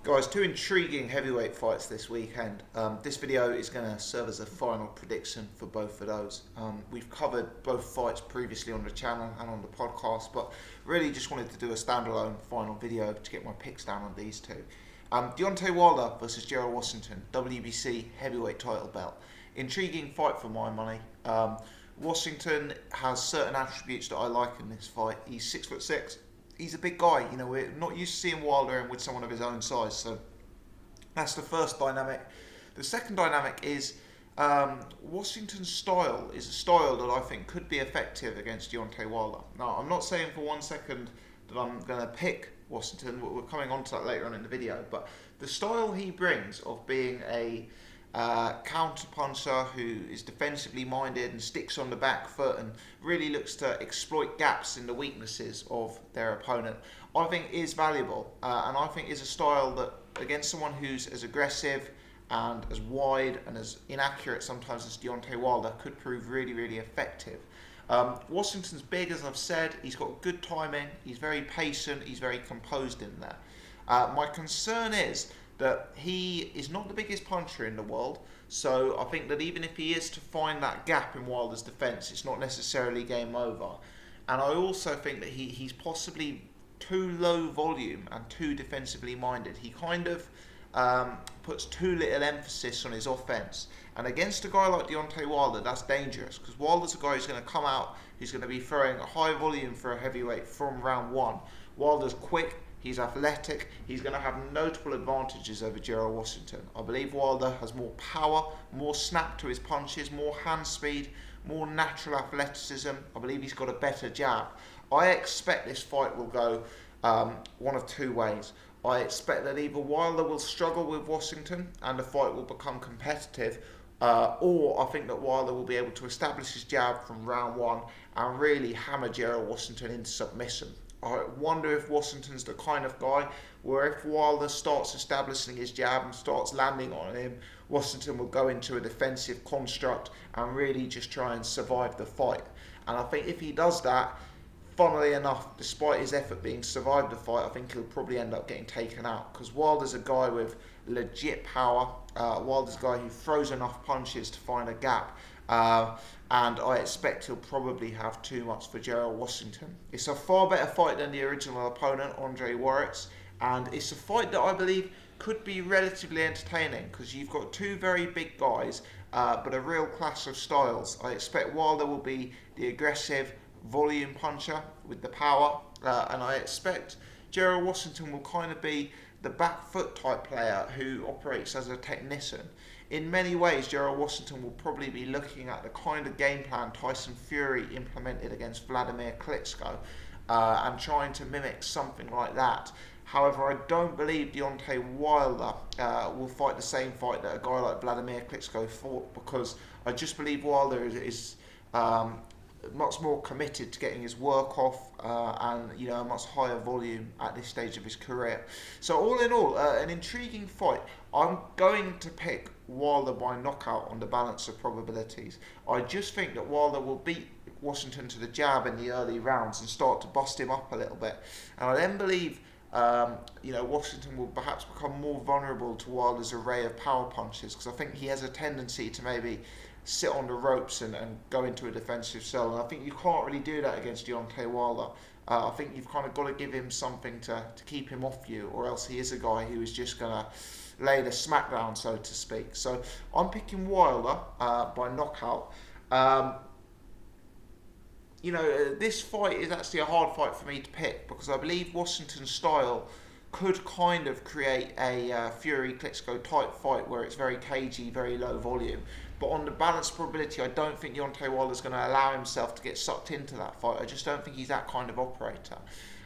Guys, two intriguing heavyweight fights this weekend. This video is going to serve as a final prediction for both of those. We've covered both fights previously on the channel and on the podcast, but really just wanted to do a standalone final video to get my picks down on these two. Deontay Wilder versus Gerald Washington, WBC heavyweight title belt. Intriguing fight for my money. Washington has certain attributes that I like in this fight. He's 6'6". He's a big guy. You know, we're not used to seeing Wilder in with someone of his own size. So that's the first dynamic. The second dynamic is Washington's style is a style that I think could be effective against Deontay Wilder. Now, I'm not saying for 1 second that I'm going to pick Washington. We're coming on to that later on in the video. But the style he brings of being a counter puncher who is defensively minded and sticks on the back foot and really looks to exploit gaps in the weaknesses of their opponent, I think is valuable, and I think is a style that against someone who's as aggressive and as wide and as inaccurate sometimes as Deontay Wilder could prove really, really effective. Washington's big, as I've said. He's got good timing, he's very patient, he's very composed in there. My concern is that he is not the biggest puncher in the world, so I think that even if he is to find that gap in Wilder's defence, it's not necessarily game over. And I also think that he's possibly too low volume and too defensively minded. He kind of puts too little emphasis on his offence. And against a guy like Deontay Wilder, that's dangerous, because Wilder's a guy who's going to come out, who's going to be throwing a high volume for a heavyweight from round one. Wilder's quick, he's athletic, he's going to have notable advantages over Gerald Washington. I believe Wilder has more power, more snap to his punches, more hand speed, more natural athleticism. I believe he's got a better jab. I expect this fight will go one of two ways. I expect that either Wilder will struggle with Washington and the fight will become competitive, or I think that Wilder will be able to establish his jab from round one and really hammer Gerald Washington into submission. I wonder if Washington's the kind of guy where if Wilder starts establishing his jab and starts landing on him, Washington will go into a defensive construct and really just try and survive the fight. And I think if he does that, funnily enough, despite his effort being to survive the fight, I think he'll probably end up getting taken out, because Wilder's a guy with legit power. Wilder's a guy who throws enough punches to find a gap. And I expect he'll probably have too much for Gerald Washington. It's a far better fight than the original opponent, Andre Wauritz, and it's a fight that I believe could be relatively entertaining, because you've got two very big guys, but a real clash of styles. I expect Wilder will be the aggressive volume puncher with the power, and I expect Gerald Washington will kind of be the back foot type player who operates as a technician. In many ways, Gerald Washington will probably be looking at the kind of game plan Tyson Fury implemented against Vladimir Klitschko, and trying to mimic something like that. However, I don't believe Deontay Wilder will fight the same fight that a guy like Vladimir Klitschko fought, because I just believe Wilder is much more committed to getting his work off, and a much higher volume at this stage of his career. So all in all, an intriguing fight. I'm going to pick Wilder by knockout on the balance of probabilities. I just think that Wilder will beat Washington to the jab in the early rounds and start to bust him up a little bit. And I then believe Washington will perhaps become more vulnerable to Wilder's array of power punches, because I think he has a tendency to maybe sit on the ropes and go into a defensive cell, and I think you can't really do that against Deontay Wilder. I think you've kind of got to give him something to keep him off you, or else he is a guy who is just going to lay the smackdown, so to speak. So I'm picking Wilder by knockout. This fight is actually a hard fight for me to pick, because I believe Washington's style could kind of create a Fury-Klitschko type fight where it's very cagey, very low volume. But on the balance probability, I don't think Deontay Wilder's going to allow himself to get sucked into that fight. I just don't think he's that kind of operator.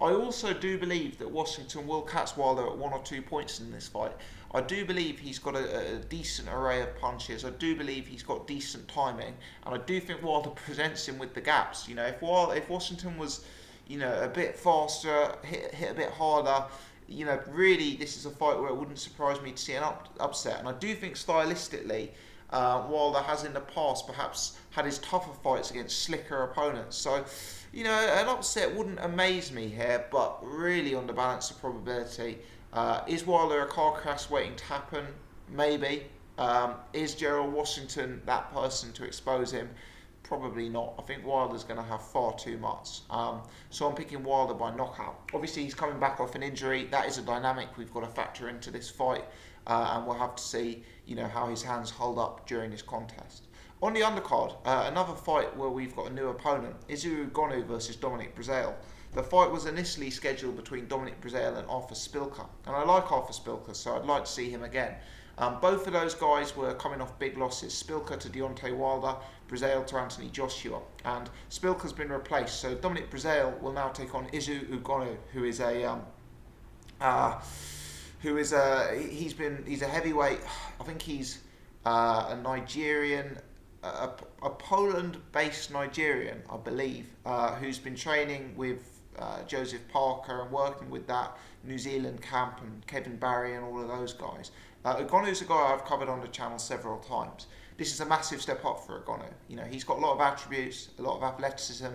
I also do believe that Washington will catch Wilder at 1 or 2 points in this fight. I do believe he's got a decent array of punches. I do believe he's got decent timing, and I do think Wilder presents him with the gaps. If Washington was, a bit faster, hit a bit harder, really this is a fight where it wouldn't surprise me to see an upset. And I do think stylistically, Wilder has in the past perhaps had his tougher fights against slicker opponents. So, an upset wouldn't amaze me here, but really on the balance of probability, Is Wilder a car crash waiting to happen? Maybe. Is Gerald Washington that person to expose him? Probably not. I think Wilder's going to have far too much. So I'm picking Wilder by knockout. Obviously, he's coming back off an injury. That is a dynamic we've got to factor into this fight. And we'll have to see, how his hands hold up during this contest. On the undercard, another fight where we've got a new opponent, Ugonoh versus Dominic Breazeale. The fight was initially scheduled between Dominic Breazeale and Arthur Spilker, and I like Arthur Spilker, so I'd like to see him again. Both of those guys were coming off big losses. Spilker to Deontay Wilder, Breazeale to Anthony Joshua, and Spilker's been replaced. So Dominic Breazeale will now take on Ugonoh, who's a heavyweight. I think he's a Nigerian, a Poland-based Nigerian, I believe, who's been training with Joseph Parker and working with that New Zealand camp and Kevin Barry and all of those guys. Ugonoh's a guy I've covered on the channel several times. This is a massive step up for Ugonoh. He's got a lot of attributes, a lot of athleticism.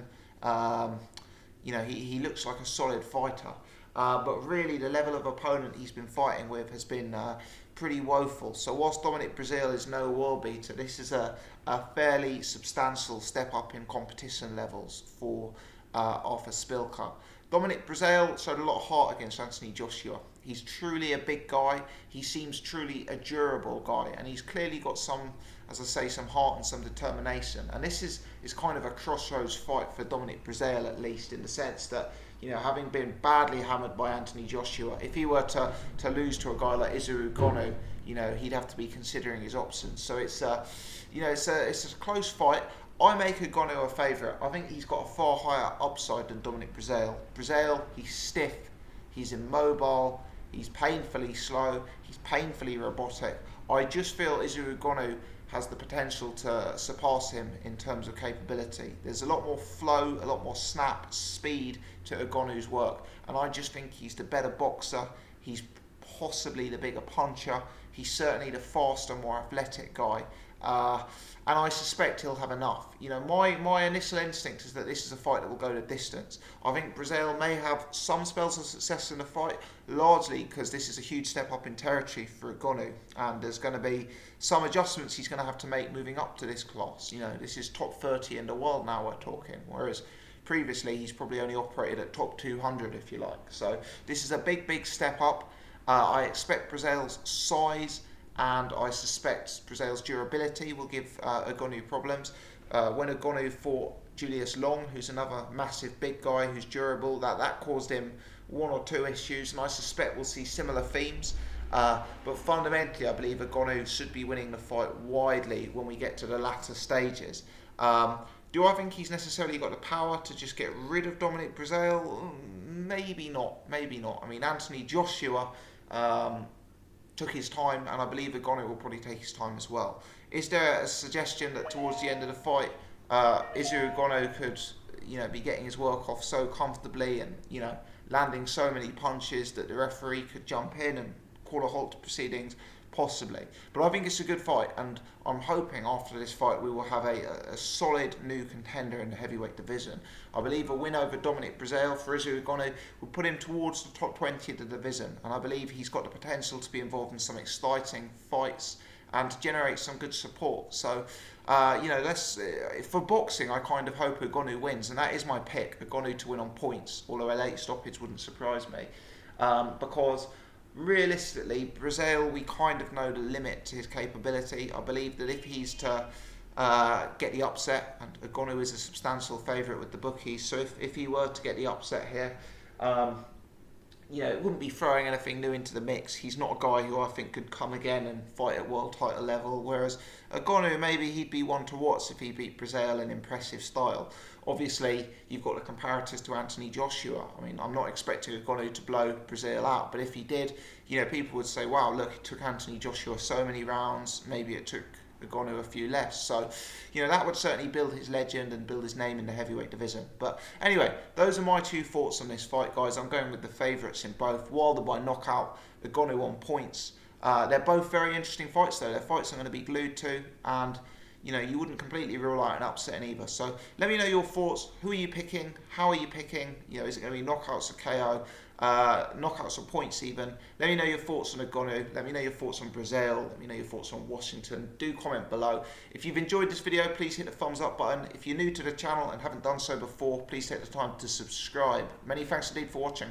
He looks like a solid fighter. But really, the level of opponent he's been fighting with has been pretty woeful. So whilst Dominic Breazeale is no world beater, this is a fairly substantial step up in competition levels for Arthur Spilker. Dominic Breazeale showed a lot of heart against Anthony Joshua. He's truly a big guy. He seems truly a durable guy, and he's clearly got some heart and some determination. And this is kind of a crossroads fight for Dominic Breazeale, at least, in the sense that, having been badly hammered by Anthony Joshua, if he were to lose to a guy like Ugonoh, he'd have to be considering his options. So it's a close fight. I make Agonu a favourite. I think he's got a far higher upside than Dominic Breazeale. Breazeale, he's stiff, he's immobile, he's painfully slow, he's painfully robotic. I just feel Ugonoh has the potential to surpass him in terms of capability. There's a lot more flow, a lot more snap, speed to Ugonoh's work, and I just think he's the better boxer. He's possibly the bigger puncher. He's certainly the faster, more athletic guy. And I suspect he'll have enough. My initial instinct is that this is a fight that will go the distance. I think Breazeale may have some spells of success in the fight, largely because this is a huge step up in territory for Agonu, and there's going to be some adjustments he's going to have to make moving up to this class. This is top 30 in the world now we're talking, whereas previously he's probably only operated at top 200, if you like. So this is a big step up. I expect Breazeale's size and I suspect Breazeale's durability will give Agonu problems. When Agonu fought Julius Long, who's another massive big guy who's durable, that caused him one or two issues, and I suspect we'll see similar themes. But fundamentally, I believe Agonu should be winning the fight widely when we get to the latter stages. Do I think he's necessarily got the power to just get rid of Dominic Breazeale? Maybe not. I mean, Anthony Joshua took his time, and I believe Agonu will probably take his time as well. Is there a suggestion that towards the end of the fight, Ugonoh could, be getting his work off so comfortably and, landing so many punches that the referee could jump in and call a halt to proceedings? Possibly. But I think it's a good fight, and I'm hoping after this fight we will have a solid new contender in the heavyweight division. I believe a win over Dominic Breazeale for Ugonoh will put him towards the top 20 of the division, and I believe he's got the potential to be involved in some exciting fights and to generate some good support. So, for boxing, I kind of hope Agonu wins, and that is my pick, Agonu to win on points, although a late stoppage wouldn't surprise me, because realistically, Breazeale, we kind of know the limit to his capability. I believe that if he's to get the upset, and Agonu is a substantial favourite with the bookies, so if he were to get the upset here, it wouldn't be throwing anything new into the mix. He's not a guy who I think could come again and fight at world title level, whereas Agonu, maybe he'd be one to watch if he beat Breazeale in impressive style. Obviously, you've got the comparators to Anthony Joshua. I mean, I'm not expecting Agonu to blow Breazeale out, but if he did, people would say, wow, look, it took Anthony Joshua so many rounds, maybe it took Agonu a few less. So, that would certainly build his legend and build his name in the heavyweight division. But anyway, those are my two thoughts on this fight, guys. I'm going with the favourites in both. Wilder by knockout, Agonu on points. They're both very interesting fights, though. They're fights I'm going to be glued to, and you wouldn't completely rule out an upset in either. So let me know your thoughts. Who are you picking? How are you picking? Is it going to be knockouts or KO? Knockouts or points even. Let me know your thoughts on Agonu. Let me know your thoughts on Breazeale. Let me know your thoughts on Washington. Do comment below. If you've enjoyed this video, please hit the thumbs up button. If you're new to the channel and haven't done so before, please take the time to subscribe. Many thanks indeed for watching.